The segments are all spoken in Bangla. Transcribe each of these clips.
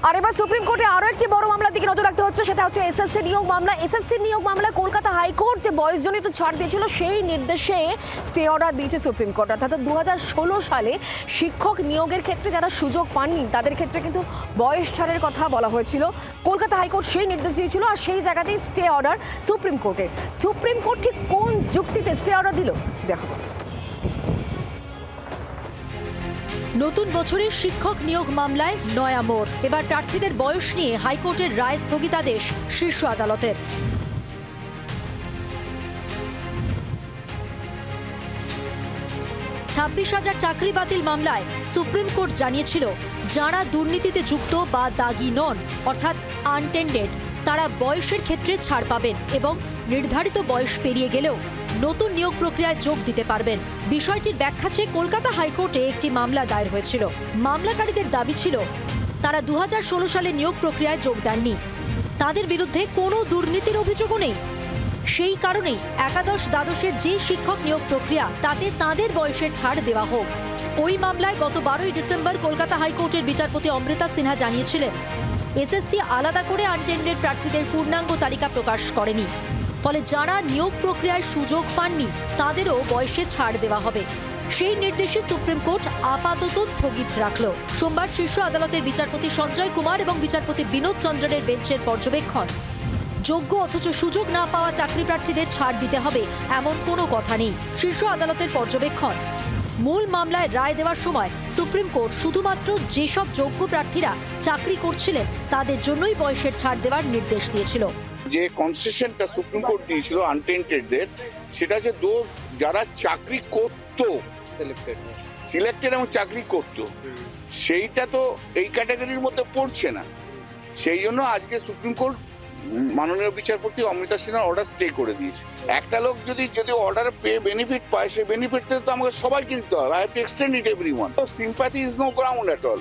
আর এবার সুপ্রিম কোর্টে আরো একটি বড় মামলার দিকে নজর রাখতে হচ্ছে, সেটা হচ্ছে এসএসসি নিয়োগ মামলা। এসএসসি নিয়োগ মামলায় কলকাতা হাইকোর্ট যে বয়সজনিত ছাড় দিয়েছিল সেই নির্দেশে স্টে অর্ডার দিয়েছে সুপ্রিম কোর্ট। অর্থাৎ 2016 সালে শিক্ষক নিয়োগের ক্ষেত্রে যারা সুযোগ পাননি তাদের ক্ষেত্রে কিন্তু বয়স ছাড়ের কথা বলা হয়েছিল। কলকাতা হাইকোর্ট সেই নির্দেশ দিয়েছিল, আর সেই জায়গাতেই স্টে অর্ডার সুপ্রিম কোর্টের। সুপ্রিম কোর্ট ঠিক কোন যুক্তিতে স্টে অর্ডার দিল দেখাবো। নতুন বছরের শিক্ষক নিয়োগ মামলায় নয়া মোড়। এবার প্রার্থীদের বয়স নিয়ে হাইকোর্টের রায় স্থগিতাদেশ শীর্ষ আদালতের। 26,000 চাকরি বাতিল মামলায় সুপ্রিম কোর্ট জানিয়েছিল, যারা দুর্নীতিতে যুক্ত বা দাগি নন অর্থাৎ আনটেন্ডেড তারা বয়সের ক্ষেত্রে ছাড় পাবেন এবং নির্ধারিত বয়স পেরিয়ে গেলেও নতুন নিয়োগ প্রক্রিয়ায় যোগ দিতে পারবেন। বিষয়টির ব্যাখ্যা চেয়ে কলকাতা হাইকোর্টে একটি মামলা দায়ের হয়েছিল। মামলাকারীদের দাবি ছিল, তারা 2016 সালে নিয়োগ প্রক্রিয়ায় যোগ দেননি, তাদের বিরুদ্ধে কোনো দুর্নীতির অভিযোগও নেই। সেই কারণেই একাদশ দ্বাদশের যে শিক্ষক নিয়োগ প্রক্রিয়া তাতে তাঁদের বয়সের ছাড় দেওয়া হোক। ওই মামলায় গত 12ই ডিসেম্বর কলকাতা হাইকোর্টের বিচারপতি অমৃতা সিনহা জানিয়েছিলেন, এসএসসি আলাদা করে আনটেন্ডেড প্রার্থীদের পূর্ণাঙ্গ তালিকা প্রকাশ করেনি, ফলে যারা নিয়োগ প্রক্রিয়ায় সুযোগ পাননি তাদেরও বয়সে ছাড় দেওয়া হবে। সেই নির্দেশে সুপ্রিম কোর্ট আপাতত স্থগিত রাখল। সোমবার শীর্ষ আদালতের বিচারপতি সঞ্জয় কুমার এবং বিচারপতি বিনোদ চন্দ্রনের বেঞ্চের পর্যবেক্ষণ, যোগ্য অথচ সুযোগ না পাওয়া চাকরি প্রার্থীদের ছাড় দিতে হবে এমন কোনো কথা নেই। শীর্ষ আদালতের পর্যবেক্ষণ, মূল মামলায় রায় দেওয়ার সময় সুপ্রিম কোর্ট শুধুমাত্র যেসব যোগ্য প্রার্থীরা চাকরি করছিলেন তাদের জন্যই বয়সের ছাড় দেওয়ার নির্দেশ দিয়েছিল। যে কনসেশনটা সুপ্রিম কোর্ট দিয়েছিল আনটেন্টেডদের, সেটা যে দোষ যারা চাকরি করতো, সিলেক্টেড এবং চাকরি করতো, সেইটা তো এই ক্যাটাগরির মধ্যে পড়ছে না। সেই জন্য আজকে সুপ্রিম কোর্ট মাননীয় বিচারপতি অমৃতা সিনহার অর্ডার স্টে করে দিয়েছে। একটা লোক যদি অর্ডার পেয়ে বেনিফিট পায়, সেই বেনিফিট তো আমাকে সবাইকে দিতে হবে। I have to extend it everyone. তো sympathy is no ground at all.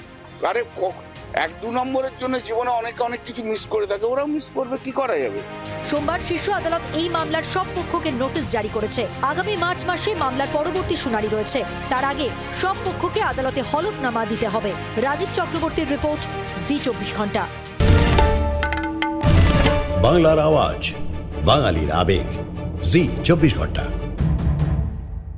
আরে 1-2 নম্বরের জন্য জীবনে অনেক কিছু মিস করে থাকে, ওরাও মিস করবে, কি করা যাবে। সোমবার শীর্ষ আদালত এই মামলার সব পক্ষকে নোটিশ জারি করেছে। আগামী মার্চ মাসে মামলার পরবর্তী শুনানি রয়েছে। তার আগে সব পক্ষকে আদালতে হলফনামা দিতে হবে। রাজীব চক্রবর্তীর রিপোর্ট, জি 24 ঘন্টা। বাংলার আওয়াজ, বাঙালির আবেগ, জি 24 ঘন্টা।